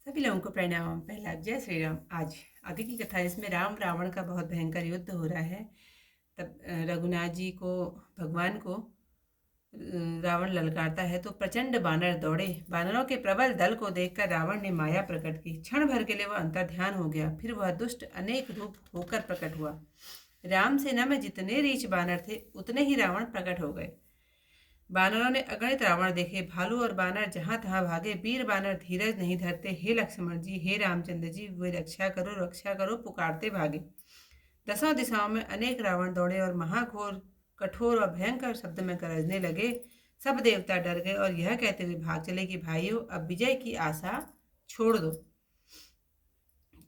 सभी लोगों को प्रणाम। पहला जय श्री राम। आज आगे की कथा जिसमें राम रावण का बहुत भयंकर युद्ध हो रहा है। तब रघुनाथ जी को भगवान को रावण ललकारता है तो प्रचंड बानर दौड़े। बानरों के प्रबल दल को देखकर रावण ने माया प्रकट की। क्षण भर के लिए वह अंतर्ध्यान हो गया। फिर वह दुष्ट अनेक रूप होकर प्रकट हुआ। राम सेना में जितने रीछ बानर थे उतने ही रावण प्रकट हो गए। बानरों ने अगणित रावण देखे। भालू और बानर जहां तहां भागे। वीर बानर धीरज नहीं धरते। हे लक्ष्मण जी, हे रामचंद्र जी, वे रक्षा करो पुकारते भागे। दसों दिशाओं में अनेक रावण दौड़े और महाघोर कठोर और भयंकर शब्द में गरजने लगे। सब देवता डर गए और यह कहते हुए भाग चले कि भाइयों, अब विजय की आशा छोड़ दो।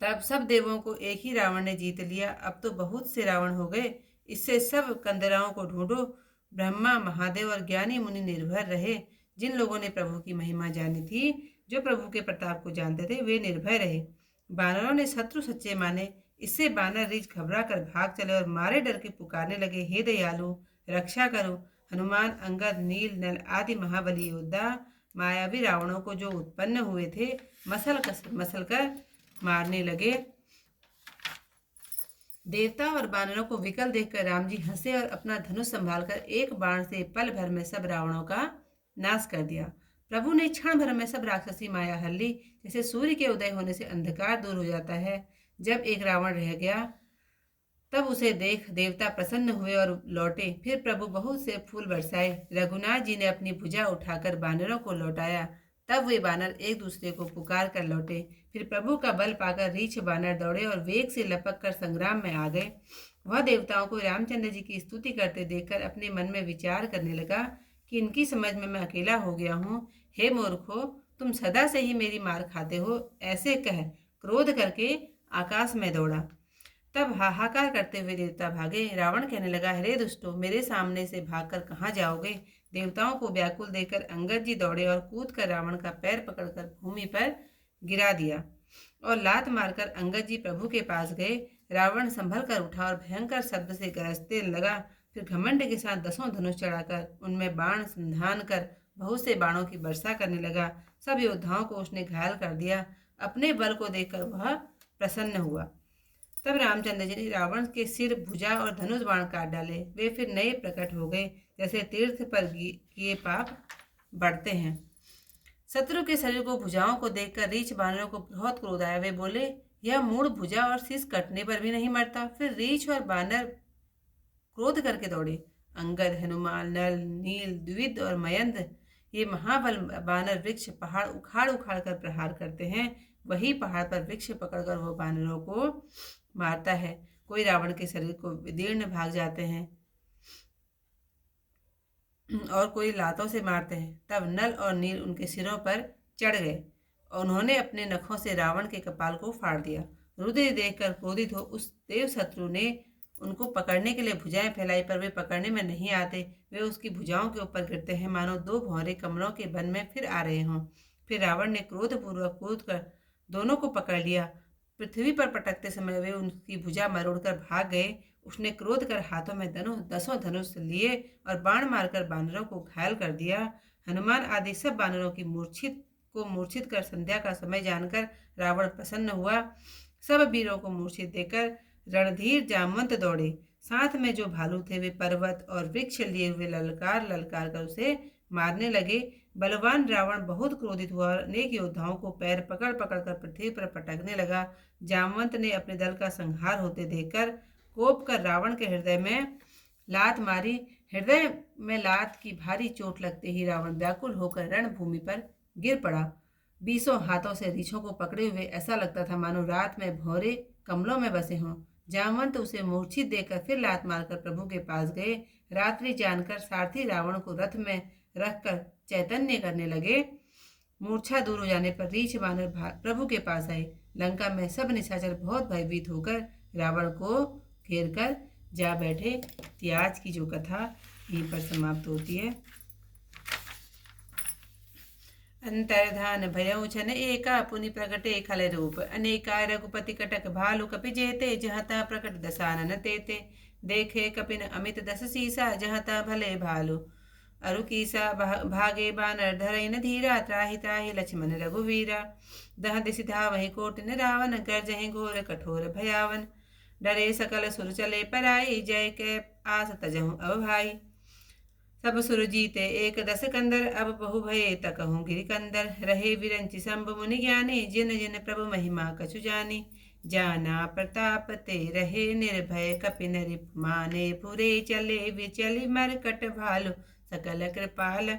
तब सब देवों को एक ही रावण ने जीत लिया। अब तो बहुत से रावण हो गए। इससे सब कंदराओं को ढूंढो। ब्रह्मा, महादेव और ज्ञानी मुनि निर्भर रहे। जिन लोगों ने प्रभु की महिमा जानी थी, जो प्रभु के प्रताप को जानते थे, वे निर्भय रहे। बानरों ने शत्रु सच्चे माने। इससे बानर रीछ घबरा कर भाग चले और मारे डर के पुकारने लगे, हे दयालु, रक्षा करो। हनुमान, अंगद, नील, नल आदि महाबली योद्धा मायावी रावणों को जो उत्पन्न हुए थे, मसल कर मारने लगे। देवता और बानरों को विकल देखकर राम जी हंसे और अपना धनुष संभालकर एक बाण से पल भर में सब रावणों का नाश कर दिया। प्रभु ने क्षण भर में सब राक्षसी माया हर ली। जैसे सूर्य के उदय होने से अंधकार दूर हो जाता है। जब एक रावण रह गया तब उसे देख देवता प्रसन्न हुए और लौटे। फिर प्रभु बहुत से फूल बरसाए। रघुनाथ जी ने अपनी भुजा उठाकर बानरों को लौटाया। तब वे बानर एक दूसरे को पुकार कर लौटे। फिर प्रभु का बल पाकर रीछ बानर दौड़े और वेग से लपक कर संग्राम में आ गए। वह देवताओं को रामचंद्र जी की स्तुति करते देखकर अपने मन में विचार करने लगा कि इनकी समझ में मैं अकेला हो गया हूँ। हे मूर्खो, तुम सदा से ही मेरी मार खाते हो। ऐसे कह क्रोध करके आकाश में दौड़ा। तब हाहाकार करते हुए देवता भागे। रावण कहने लगा, अरे दुष्टों, मेरे सामने से भागकर कहाँ जाओगे? देवताओं को व्याकुल देखकर अंगद जी दौड़े और कूद कर रावण का पैर पकड़कर भूमि पर गिरा दिया और लात मारकर अंगद जी प्रभु के पास गए। रावण संभल कर उठा और भयंकर शब्द से गरजते लगा। फिर घमंड के साथ दसों धनुष चढ़ाकर उनमें बाण संधान कर बहुत से बाणों की वर्षा करने लगा। सब योद्धाओं को उसने घायल कर दिया। अपने बल को देखकर वह प्रसन्न हुआ। तब रामचंद्र जी ने रावण के सिर, भुजा और धनुष बाण काट डाले। वे फिर नए प्रकट हो गए। जैसे तीर्थ पर किए पाप बढ़ते हैं। शत्रु के शरीर को, भुजाओं को देखकर रीछ बानरों को बहुत क्रोध आया। वे बोले, यह मूढ़ भुजा और शीश कटने पर भी नहीं मरता। फिर रीछ और बानर क्रोध करके दौड़े। अंगद, हनुमान, नल, नील, द्विविद और मयंद, ये महाबल बानर वृक्ष पहाड़ उखाड़ उखाड़ कर प्रहार करते हैं। वही पहाड़ पर वृक्ष पकड़कर वो बानरों को मारता है। कोई रावण के शरीर को विदीर्ण भाग जाते हैं और कोई लातों से मारते हैं। तब नल और नील उनके सिरों पर चढ़ गए और उन्होंने अपने नखों से रावण के कपाल को फाड़ दिया। रुद्र देखकर क्रोधित हो उस देव शत्रु ने उनको पकड़ने के लिए भुजाएं फैलाई, पर वे पकड़ने में नहीं आते। वे उसकी भुजाओं के ऊपर गिरते हैं, मानो दो भौरे कमलों के वन में फिर आ रहे हों। फिर रावण ने क्रोधपूर्वक कूद कर दोनों को पकड़ लिया। पृथ्वी पर पटकते समय वे उनकी भुजा मरोड़कर भाग गए। उसने क्रोध कर हाथों में दसों धनुष लिए और बाण मारकर बानरों को घायल कर दिया। हनुमान आदि सब बानरों की मूर्छित कर संध्या का समय जानकर रावण प्रसन्न हुआ। सब वीरों को मूर्छित देकर रणधीर जामवंत दौड़े। साथ में जो भालू थे वे पर्वत और वृक्ष लिए हुए ललकार ललकार कर उसे मारने लगे। बलवान रावण बहुत क्रोधित हुआ और अनेक योद्धाओं को पैर पकड़ पकड़ कर पृथ्वी पर पटकने लगा। जामवंत ने अपने दल का संहार होते देखकर कोप कर रावण के हृदय में लात मारी। हृदय में लात की भारी चोट लगते ही रावण व्याकुल होकर रणभूमि पर गिर पड़ा। 20 हाथों से रीछों को पकड़े हुए ऐसा लगता था मानो रात में भौरे कमलों में बसे हों। जामवंत उसे मूर्छित देकर फिर लात मारकर प्रभु के पास गए। रात्रि जानकर सारथी रावण को रथ में रखकर चैतन्य करने लगे। मूर्छा दूर हो जाने पर रीछ बानर प्रभु के पास आए। लंका में सब निशाचर बहुत भयभीत होकर रावण को घेर कर जा बैठे। आज की जो कथा यहीं पर समाप्त होती है। अंतर्धान भयउ छन एका, पुनि प्रकटे खल रूप अनेका। रघुपति कटक भालु कपि जेते, जहाँ ता प्रकट दसानन तेते। देखे कपिन अमित दस सीसा, जहाँ ता भले भालु। अरु कीसा भागे बानर धरई न धीरा त्राहि त्राहि लक्ष्मण रघुवीरा दह दिशि धावहि कोटिन रावण गर्जहि घोर कठोर भयावन डरे सकल सुर चले पराई जय के आस तजहु अब भाई सब सुर जीते एक दस कंदर अब बहु भये तकहु गिरि कंदर रहे विरंचि शंभु मुनि ज्ञानी जिन जिन प्रभु महिमा कछु जानी जाना प्रताप ते रहे निर्भय कपिन रिप माने पुरे चले विचलि मरकट भालु सकल कृपाल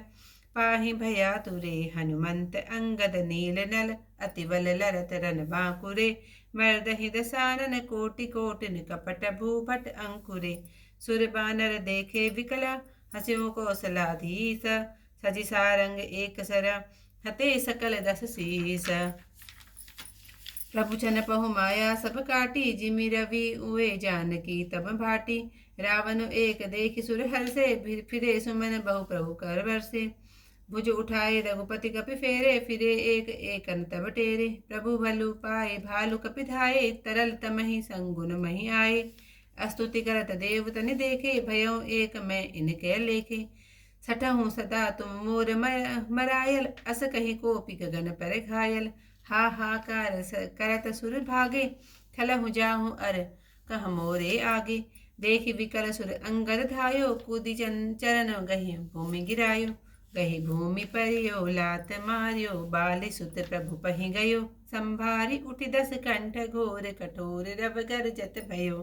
पाहि भया तुरे हनुमंत अंगद नील नल अति बल लरत रन बांकुरे मर्दहि दसानन कोटि कोटिन कपट भूपट अंकुरे सुर बानर देखे विकला हसियो कौशलाधीश सजि सारंग एक सर हते सकल दस शीस प्रभु छन पहु माया सब काटी जिमि रवि उए जानकी तब भाटी रावण एक देखि सुर हर्षे फिरे सुमन बहु प्रभु कर बरसे भुज उठाए रघुपति कपि फेरे फिरे एक एकन तब टेरे प्रभु भलु पाए भालु कपि धाये तरल तमहि संगुन महि आए स्तुति करत देव तनि देखे भयो एक मैं इनके लेखे सठहूँ सदा तुम मोर मरायल अस कहीं कोपि गगन पर घायल हा करत सुर भागे खलहु जाहूँ अर कह मोरे आगे देखि विकल सुर अंगद धायो कूदि चरण गहि भूमि गिरायो गहि भूमि परियो लात मारियो बाली सुत प्रभु पहि गयो संभारी उठि दस कंठ घोर कठोर रव गर्जत भयो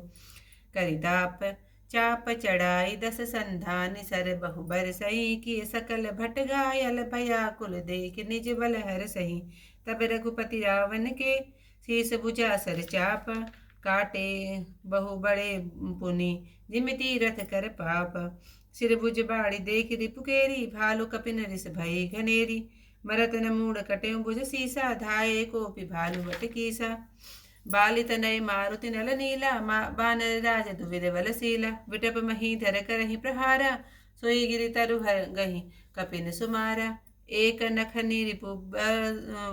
करिताप चाप चढ़ाई दस संधान सर बहु बर सही किए सकल भट घायल भयाकुल देख निज बल हर सही तब रघुपति रावण के शीस भुजा सर चाप काटे बहु बड़े पुनि जिमिति रथ कर पाप सिर भुज बाड़ी देख रिपुकेरी भालु कपिन रिस भई घनेरी मरत न मूड कटे भुज सीसा धाये कोपि भालु बट कीसा बाली तनय मारुति नल नीला बानर राज दुविध बल शीला विटप मही धर करहि प्रहारा सोई गिरि तरु हर गहि कपिन सुमारा एक नखनि रिपु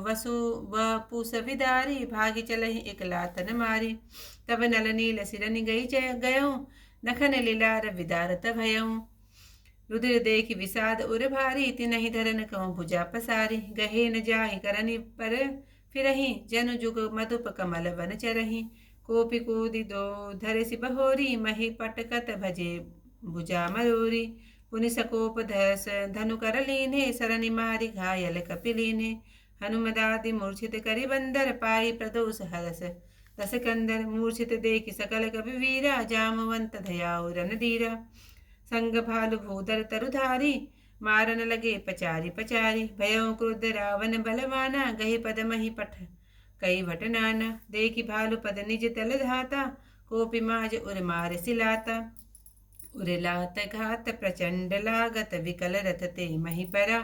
वसु वपुस विदारी भागी चलहि एक लातन मारी तब नल नील सिरनि गई गयऊँ नखन लीलार विदारत भयऊँ रुधिर देखि विषाद उर भारी तिनहि धरन कहूँ भुजा पसारी गहे न जाहि करनि पर फिरहि जनु जुग मधुप कमल वन चरहि कोपि कूदि दो धरसि बहोरी मही पटकत भजे भुजा मरोरी पुनि सकोप धस धनु कर लीने सरनि मारि घायल कपिलीने हनुमदादि मूर्छित करि बंदर पाई प्रदोष हरस दस कंदर मूर्छित देखि सकल कपि वीरा जामवंत धयाउ रन धीरा संग भालु भूधर तरुधारी मारन लगे पचारी पचारी भयो क्रुद्ध रावण बलवाना गही पद मही पठ कई भट नाना देखि भालु पद निज तल धाता कोपि माज उर मार सिलाता उर लात घात प्रचंड लागत विकल रथ ते मही परा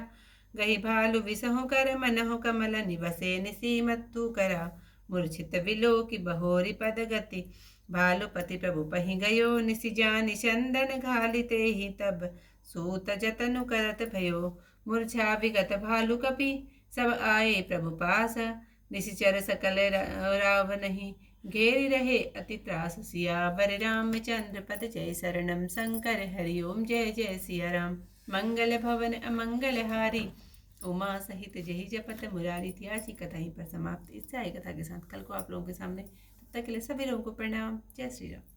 गही भालु विसहु कर मनहु कमल निवसे निसीमत्तु करा मूर्छित विलोकि बहोरी पद गति भालुपति प्रभु पहि गयो निसिजानि चंदन घालिते ही तब सूत जतनु करत भयो मूर्छा विगत भालु कपि सब आए प्रभु पास निशिचर सकल रावणहि घेरि रहे अति त्रास सियावर रामचंद्र पद जय शरणम शंकर हरिओम जय जय सिया राम मंगल भवन अमंगल हारी उमा सहित जही जपत मुरारी थी। आज की कथा यहीं पर समाप्त। इससे आई कथा के साथ कल को आप लोगों के सामने, तब तक के लिए सभी लोगों को प्रणाम। जय श्री राम।